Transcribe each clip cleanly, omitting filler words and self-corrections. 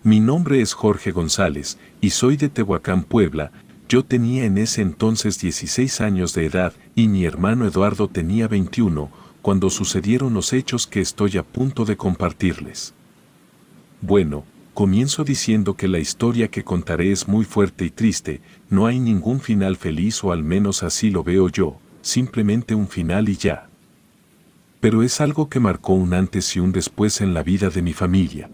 Mi nombre es Jorge González y soy de Tehuacán, Puebla. Yo tenía en ese entonces 16 años de edad y mi hermano Eduardo tenía 21 cuando sucedieron los hechos que estoy a punto de compartirles. Bueno, comienzo diciendo que la historia que contaré es muy fuerte y triste, no hay ningún final feliz o al menos así lo veo yo, simplemente un final y ya. Pero es algo que marcó un antes y un después en la vida de mi familia.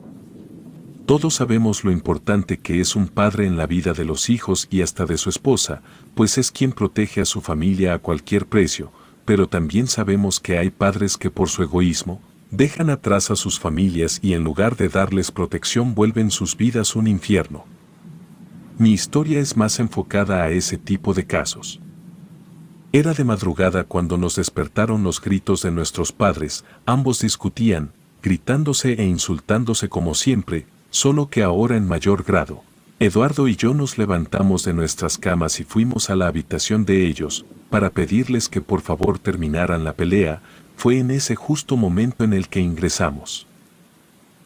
Todos sabemos lo importante que es un padre en la vida de los hijos y hasta de su esposa, pues es quien protege a su familia a cualquier precio, pero también sabemos que hay padres que por su egoísmo, dejan atrás a sus familias y en lugar de darles protección vuelven sus vidas un infierno. Mi historia es más enfocada a ese tipo de casos. Era de madrugada cuando nos despertaron los gritos de nuestros padres, ambos discutían, gritándose e insultándose como siempre, solo que ahora en mayor grado. Eduardo y yo nos levantamos de nuestras camas y fuimos a la habitación de ellos, para pedirles que por favor terminaran la pelea. Fue en ese justo momento en el que ingresamos.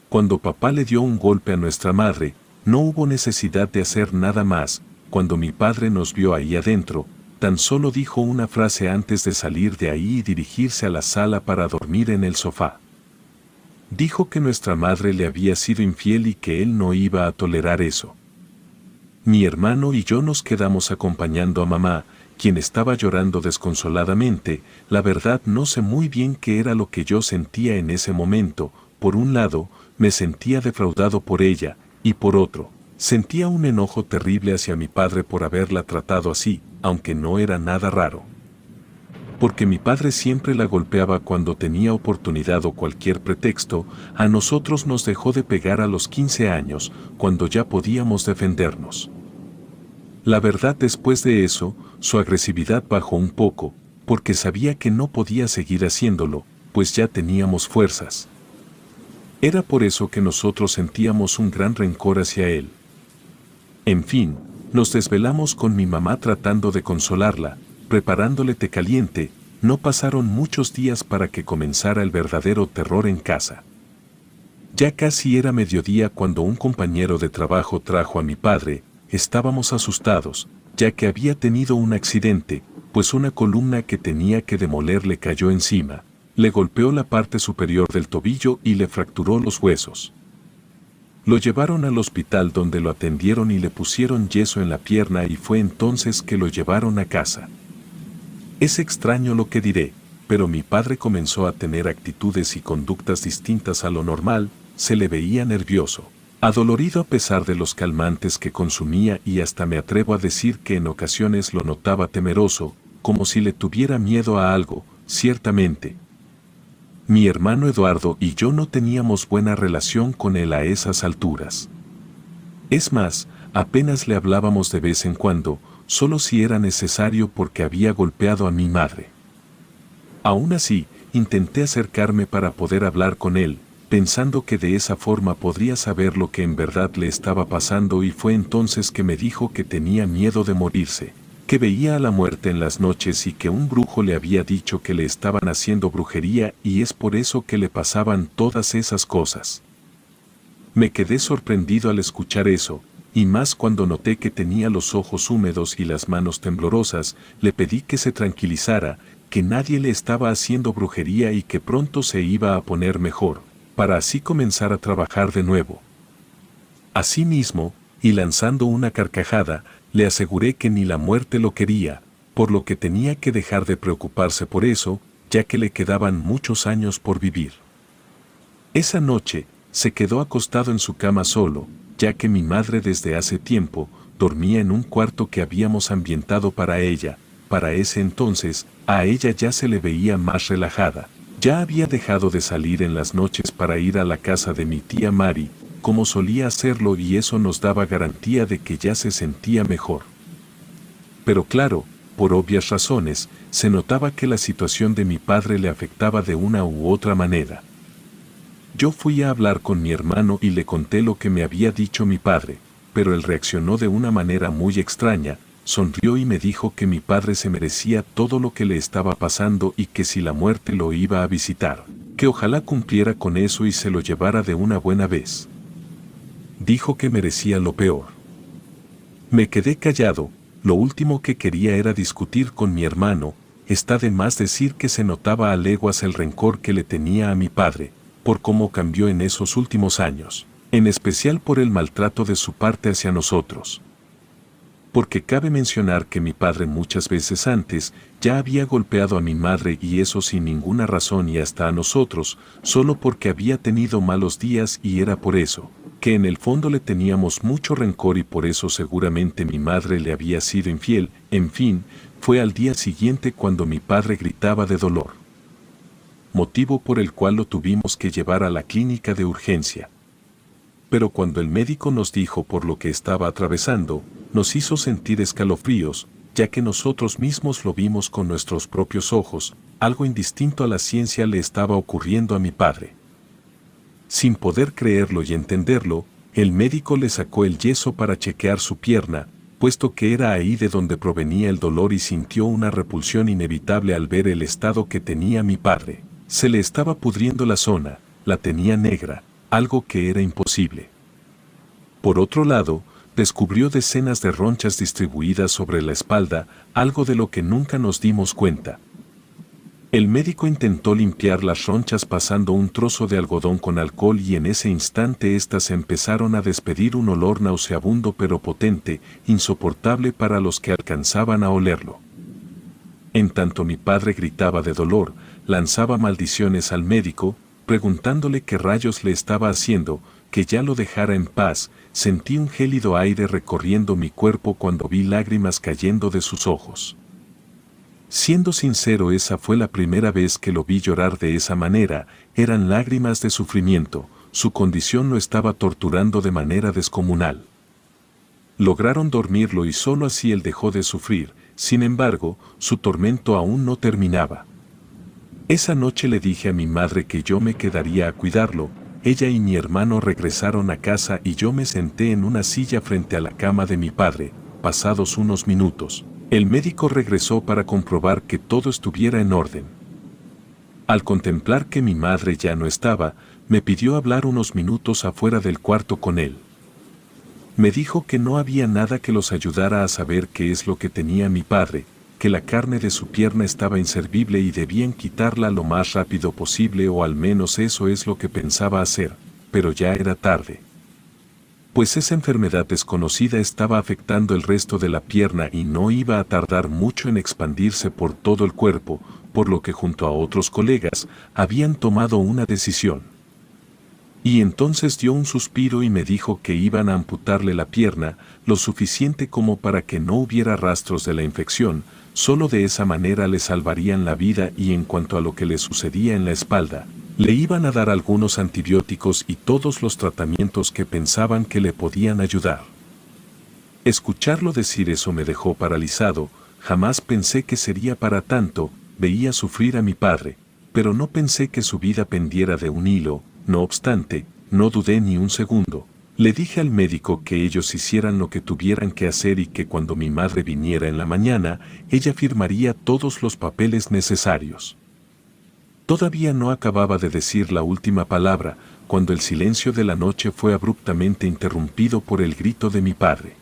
Cuando papá le dio un golpe a nuestra madre, no hubo necesidad de hacer nada más. Cuando mi padre nos vio ahí adentro, tan solo dijo una frase antes de salir de ahí y dirigirse a la sala para dormir en el sofá. Dijo que nuestra madre le había sido infiel y que él no iba a tolerar eso. Mi hermano y yo nos quedamos acompañando a mamá, quien estaba llorando desconsoladamente. La verdad no sé muy bien qué era lo que yo sentía en ese momento. Por un lado, me sentía defraudado por ella, y por otro, sentía un enojo terrible hacia mi padre por haberla tratado así, aunque no era nada raro. Porque mi padre siempre la golpeaba cuando tenía oportunidad o cualquier pretexto. A nosotros nos dejó de pegar a los 15 años, cuando ya podíamos defendernos. La verdad, después de eso, su agresividad bajó un poco, porque sabía que no podía seguir haciéndolo, pues ya teníamos fuerzas. Era por eso que nosotros sentíamos un gran rencor hacia él. En fin, nos desvelamos con mi mamá tratando de consolarla, preparándole té caliente. No pasaron muchos días para que comenzara el verdadero terror en casa. Ya casi era mediodía cuando un compañero de trabajo trajo a mi padre. Estábamos asustados, ya que había tenido un accidente, pues una columna que tenía que demoler le cayó encima, le golpeó la parte superior del tobillo y le fracturó los huesos. Lo llevaron al hospital donde lo atendieron y le pusieron yeso en la pierna y fue entonces que lo llevaron a casa. Es extraño lo que diré, pero mi padre comenzó a tener actitudes y conductas distintas a lo normal. Se le veía nervioso, adolorido a pesar de los calmantes que consumía y hasta me atrevo a decir que en ocasiones lo notaba temeroso, como si le tuviera miedo a algo. Ciertamente, mi hermano Eduardo y yo no teníamos buena relación con él a esas alturas. Es más, apenas le hablábamos de vez en cuando, solo si era necesario porque había golpeado a mi madre. Aún así, intenté acercarme para poder hablar con él, pensando que de esa forma podría saber lo que en verdad le estaba pasando, y fue entonces que me dijo que tenía miedo de morirse, que veía a la muerte en las noches y que un brujo le había dicho que le estaban haciendo brujería y es por eso que le pasaban todas esas cosas. Me quedé sorprendido al escuchar eso, y más cuando noté que tenía los ojos húmedos y las manos temblorosas. Le pedí que se tranquilizara, que nadie le estaba haciendo brujería y que pronto se iba a poner mejor, para así comenzar a trabajar de nuevo. Asimismo, y lanzando una carcajada, le aseguré que ni la muerte lo quería, por lo que tenía que dejar de preocuparse por eso, ya que le quedaban muchos años por vivir. Esa noche, se quedó acostado en su cama solo, ya que mi madre desde hace tiempo dormía en un cuarto que habíamos ambientado para ella. Para ese entonces, a ella ya se le veía más relajada. Ya había dejado de salir en las noches para ir a la casa de mi tía Mari, como solía hacerlo, y eso nos daba garantía de que ya se sentía mejor. Pero claro, por obvias razones, se notaba que la situación de mi padre le afectaba de una u otra manera. Yo fui a hablar con mi hermano y le conté lo que me había dicho mi padre, pero él reaccionó de una manera muy extraña. Sonrió y me dijo que mi padre se merecía todo lo que le estaba pasando y que si la muerte lo iba a visitar, que ojalá cumpliera con eso y se lo llevara de una buena vez. Dijo que merecía lo peor. Me quedé callado, lo último que quería era discutir con mi hermano. Está de más decir que se notaba a leguas el rencor que le tenía a mi padre, por cómo cambió en esos últimos años, en especial por el maltrato de su parte hacia nosotros. Porque cabe mencionar que mi padre muchas veces antes ya había golpeado a mi madre y eso sin ninguna razón y hasta a nosotros, solo porque había tenido malos días y era por eso, que en el fondo le teníamos mucho rencor y por eso seguramente mi madre le había sido infiel. En fin, fue al día siguiente cuando mi padre gritaba de dolor. Motivo por el cual lo tuvimos que llevar a la clínica de urgencia. Pero cuando el médico nos dijo por lo que estaba atravesando, nos hizo sentir escalofríos, ya que nosotros mismos lo vimos con nuestros propios ojos, algo indistinto a la ciencia le estaba ocurriendo a mi padre. Sin poder creerlo y entenderlo, el médico le sacó el yeso para chequear su pierna, puesto que era ahí de donde provenía el dolor y sintió una repulsión inevitable al ver el estado que tenía mi padre. Se le estaba pudriendo la zona, la tenía negra, algo que era imposible. Por otro lado, descubrió decenas de ronchas distribuidas sobre la espalda, algo de lo que nunca nos dimos cuenta. El médico intentó limpiar las ronchas pasando un trozo de algodón con alcohol y en ese instante éstas empezaron a despedir un olor nauseabundo pero potente, insoportable para los que alcanzaban a olerlo. En tanto mi padre gritaba de dolor, lanzaba maldiciones al médico, preguntándole qué rayos le estaba haciendo, que ya lo dejara en paz. Sentí un gélido aire recorriendo mi cuerpo cuando vi lágrimas cayendo de sus ojos. Siendo sincero, esa fue la primera vez que lo vi llorar de esa manera, eran lágrimas de sufrimiento, su condición lo estaba torturando de manera descomunal. Lograron dormirlo y solo así él dejó de sufrir, sin embargo, su tormento aún no terminaba. Esa noche le dije a mi madre que yo me quedaría a cuidarlo, ella y mi hermano regresaron a casa y yo me senté en una silla frente a la cama de mi padre. Pasados unos minutos, el médico regresó para comprobar que todo estuviera en orden. Al contemplar que mi madre ya no estaba, me pidió hablar unos minutos afuera del cuarto con él. Me dijo que no había nada que los ayudara a saber qué es lo que tenía mi padre, que la carne de su pierna estaba inservible y debían quitarla lo más rápido posible, o al menos eso es lo que pensaba hacer, pero ya era tarde. Pues esa enfermedad desconocida estaba afectando el resto de la pierna y no iba a tardar mucho en expandirse por todo el cuerpo, por lo que junto a otros colegas habían tomado una decisión. Y entonces dio un suspiro y me dijo que iban a amputarle la pierna, lo suficiente como para que no hubiera rastros de la infección, solo de esa manera le salvarían la vida. Y en cuanto a lo que le sucedía en la espalda, le iban a dar algunos antibióticos y todos los tratamientos que pensaban que le podían ayudar. Escucharlo decir eso me dejó paralizado, jamás pensé que sería para tanto, veía sufrir a mi padre, pero no pensé que su vida pendiera de un hilo. No obstante, no dudé ni un segundo. Le dije al médico que ellos hicieran lo que tuvieran que hacer y que cuando mi madre viniera en la mañana, ella firmaría todos los papeles necesarios. Todavía no acababa de decir la última palabra, cuando el silencio de la noche fue abruptamente interrumpido por el grito de mi padre.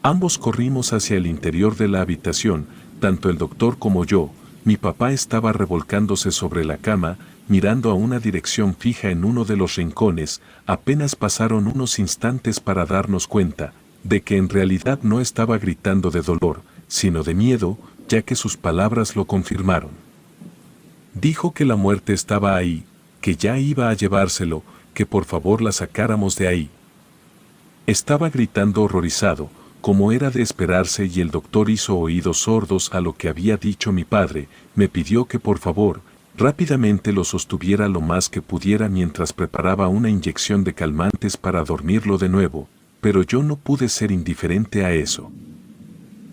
Ambos corrimos hacia el interior de la habitación, tanto el doctor como yo. Mi papá estaba revolcándose sobre la cama, mirando a una dirección fija en uno de los rincones. Apenas pasaron unos instantes para darnos cuenta de que en realidad no estaba gritando de dolor, sino de miedo, ya que sus palabras lo confirmaron. Dijo que la muerte estaba ahí, que ya iba a llevárselo, que por favor la sacáramos de ahí. Estaba gritando horrorizado, como era de esperarse, y el doctor hizo oídos sordos a lo que había dicho mi padre. Me pidió que por favor, rápidamente lo sostuviera lo más que pudiera mientras preparaba una inyección de calmantes para dormirlo de nuevo, pero yo no pude ser indiferente a eso.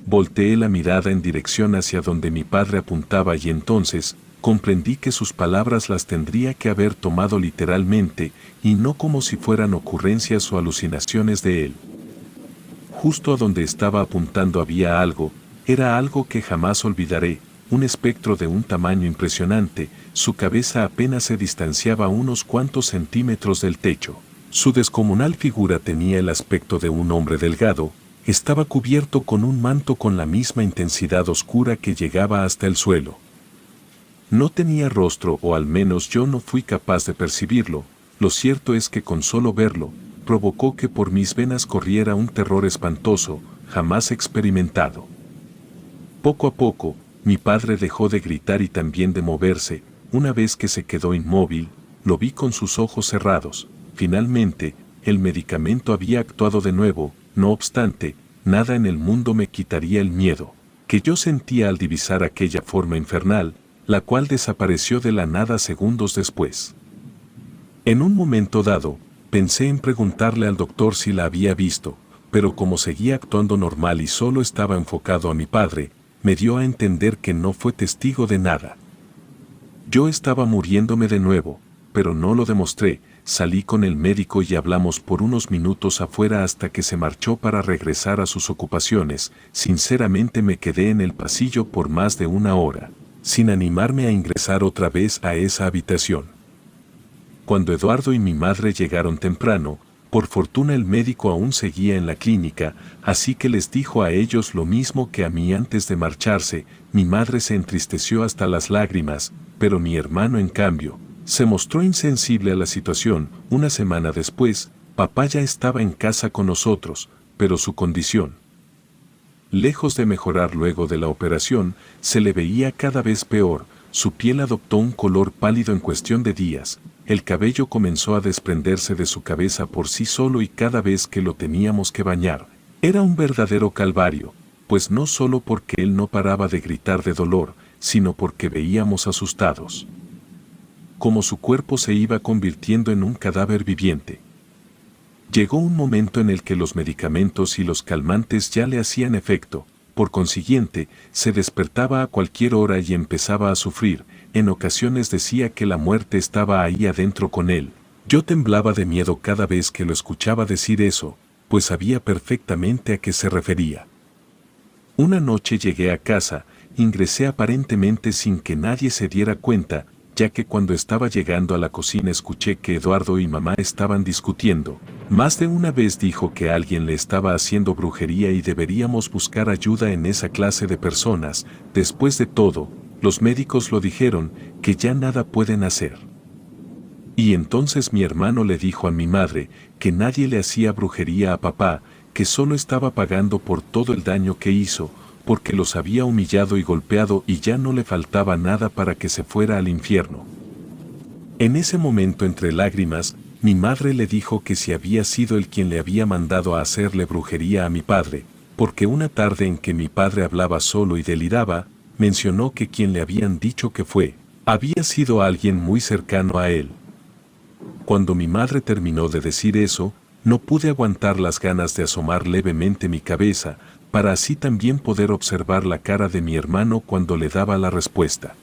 Volteé la mirada en dirección hacia donde mi padre apuntaba y entonces comprendí que sus palabras las tendría que haber tomado literalmente y no como si fueran ocurrencias o alucinaciones de él. Justo a donde estaba apuntando había algo, era algo que jamás olvidaré, un espectro de un tamaño impresionante. Su cabeza apenas se distanciaba unos cuantos centímetros del techo. Su descomunal figura tenía el aspecto de un hombre delgado, estaba cubierto con un manto con la misma intensidad oscura que llegaba hasta el suelo. No tenía rostro, o al menos yo no fui capaz de percibirlo. Lo cierto es que con solo verlo, provocó que por mis venas corriera un terror espantoso, jamás experimentado. Poco a poco, mi padre dejó de gritar y también de moverse. Una vez que se quedó inmóvil, lo vi con sus ojos cerrados. Finalmente, el medicamento había actuado de nuevo. No obstante, nada en el mundo me quitaría el miedo que yo sentía al divisar aquella forma infernal, la cual desapareció de la nada segundos después. En un momento dado, pensé en preguntarle al doctor si la había visto, pero como seguía actuando normal y solo estaba enfocado a mi padre, me dio a entender que no fue testigo de nada. Yo estaba muriéndome de nuevo, pero no lo demostré. Salí con el médico y hablamos por unos minutos afuera hasta que se marchó para regresar a sus ocupaciones. Sinceramente me quedé en el pasillo por más de una hora, sin animarme a ingresar otra vez a esa habitación. Cuando Eduardo y mi madre llegaron temprano, por fortuna el médico aún seguía en la clínica, así que les dijo a ellos lo mismo que a mí antes de marcharse. Mi madre se entristeció hasta las lágrimas, pero mi hermano en cambio, se mostró insensible a la situación. Una semana después, papá ya estaba en casa con nosotros, pero su condición, lejos de mejorar luego de la operación, se le veía cada vez peor. Su piel adoptó un color pálido en cuestión de días, el cabello comenzó a desprenderse de su cabeza por sí solo y cada vez que lo teníamos que bañar, era un verdadero calvario, pues no solo porque él no paraba de gritar de dolor, sino porque veíamos asustados como su cuerpo se iba convirtiendo en un cadáver viviente. Llegó un momento en el que los medicamentos y los calmantes ya le hacían efecto, por consiguiente, se despertaba a cualquier hora y empezaba a sufrir. En ocasiones decía que la muerte estaba ahí adentro con él. Yo temblaba de miedo cada vez que lo escuchaba decir eso, pues sabía perfectamente a qué se refería. Una noche llegué a casa, ingresé aparentemente sin que nadie se diera cuenta, ya que cuando estaba llegando a la cocina escuché que Eduardo y mamá estaban discutiendo. Más de una vez dijo que alguien le estaba haciendo brujería y deberíamos buscar ayuda en esa clase de personas. Después de todo, los médicos lo dijeron, que ya nada pueden hacer. Y entonces mi hermano le dijo a mi madre que nadie le hacía brujería a papá, que solo estaba pagando por todo el daño que hizo, porque los había humillado y golpeado y ya no le faltaba nada para que se fuera al infierno. En ese momento, entre lágrimas, mi madre le dijo que si había sido él quien le había mandado a hacerle brujería a mi padre, porque una tarde en que mi padre hablaba solo y deliraba, mencionó que quien le habían dicho que había sido alguien muy cercano a él. Cuando mi madre terminó de decir eso, no pude aguantar las ganas de asomar levemente mi cabeza, para así también poder observar la cara de mi hermano cuando le daba la respuesta.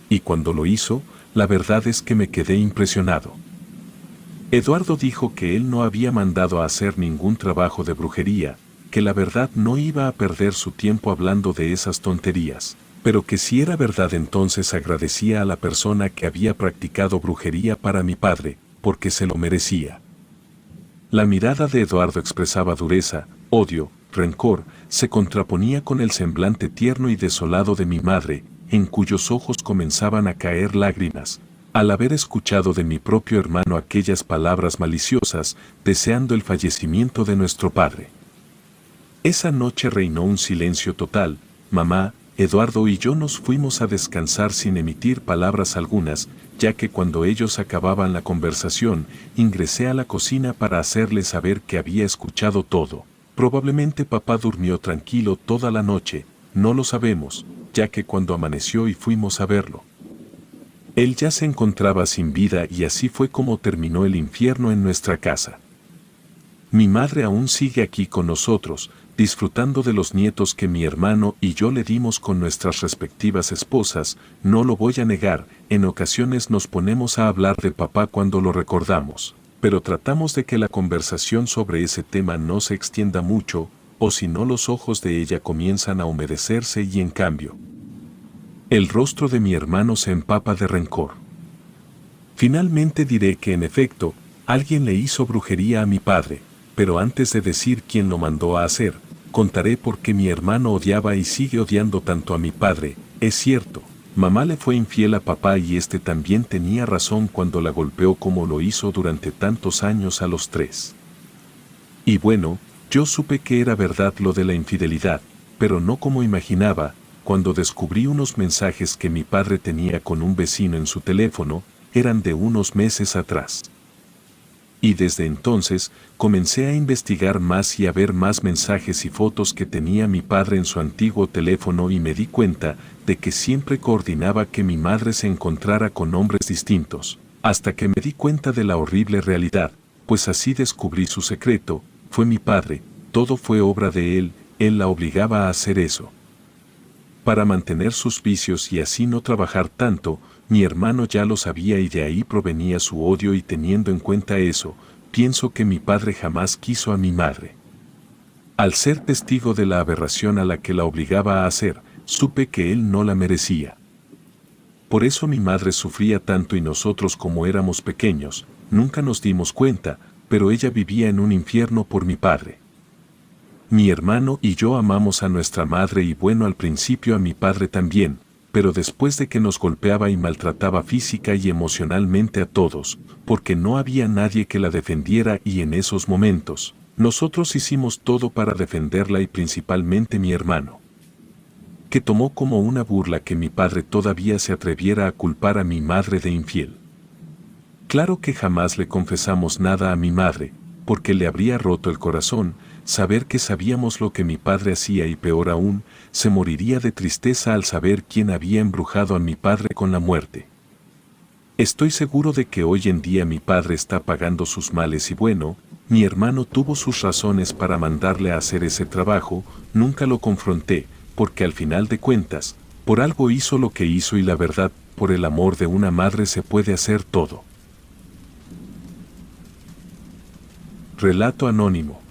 Y cuando lo hizo, la verdad es que me quedé impresionado. Eduardo dijo que él no había mandado a hacer ningún trabajo de brujería, que la verdad no iba a perder su tiempo hablando de esas tonterías, pero que si era verdad entonces agradecía a la persona que había practicado brujería para mi padre, porque se lo merecía. La mirada de Eduardo expresaba dureza, odio, rencor, se contraponía con el semblante tierno y desolado de mi madre, en cuyos ojos comenzaban a caer lágrimas, al haber escuchado de mi propio hermano aquellas palabras maliciosas, deseando el fallecimiento de nuestro padre. Esa noche reinó un silencio total. Mamá, Eduardo y yo nos fuimos a descansar sin emitir palabras algunas, ya que cuando ellos acababan la conversación, ingresé a la cocina para hacerles saber que había escuchado todo. Probablemente papá durmió tranquilo toda la noche, no lo sabemos, ya que cuando amaneció y fuimos a verlo, él ya se encontraba sin vida y así fue como terminó el infierno en nuestra casa. Mi madre aún sigue aquí con nosotros, disfrutando de los nietos que mi hermano y yo le dimos con nuestras respectivas esposas. No lo voy a negar, en ocasiones nos ponemos a hablar de papá cuando lo recordamos, pero tratamos de que la conversación sobre ese tema no se extienda mucho, o si no los ojos de ella comienzan a humedecerse y en cambio, el rostro de mi hermano se empapa de rencor. Finalmente diré que en efecto, Alguien le hizo brujería a mi padre, pero antes de decir quién lo mandó a hacer, contaré por qué mi hermano odiaba y sigue odiando tanto a mi padre. Es cierto, mamá le fue infiel a papá y este también tenía razón cuando la golpeó como lo hizo durante tantos años a los tres. Y bueno, yo supe que era verdad lo de la infidelidad, pero no como imaginaba, cuando descubrí unos mensajes que mi padre tenía con un vecino en su teléfono, eran de unos meses atrás. Y desde entonces, comencé a investigar más y a ver más mensajes y fotos que tenía mi padre en su antiguo teléfono y me di cuenta de que siempre coordinaba que mi madre se encontrara con hombres distintos, hasta que me di cuenta de la horrible realidad, pues así descubrí su secreto. Fue mi padre, todo fue obra de él la obligaba a hacer eso. Para mantener sus vicios y así no trabajar tanto, mi hermano ya lo sabía y de ahí provenía su odio y teniendo en cuenta eso, pienso que mi padre jamás quiso a mi madre. Al ser testigo de la aberración a la que la obligaba a hacer, supe que él no la merecía. Por eso mi madre sufría tanto y nosotros como éramos pequeños, nunca nos dimos cuenta, pero ella vivía en un infierno por mi padre. Mi hermano y yo amamos a nuestra madre y bueno al principio a mi padre también, pero después de que nos golpeaba y maltrataba física y emocionalmente a todos, porque no había nadie que la defendiera y en esos momentos, nosotros hicimos todo para defenderla y principalmente mi hermano, que tomó como una burla que mi padre todavía se atreviera a culpar a mi madre de infiel. Claro que jamás le confesamos nada a mi madre, porque le habría roto el corazón, saber que sabíamos lo que mi padre hacía y peor aún, se moriría de tristeza al saber quién había embrujado a mi padre con la muerte. Estoy seguro de que hoy en día mi padre está pagando sus males y bueno, mi hermano tuvo sus razones para mandarle a hacer ese trabajo, nunca lo confronté, porque al final de cuentas, por algo hizo lo que hizo y la verdad, por el amor de una madre se puede hacer todo. Relato anónimo.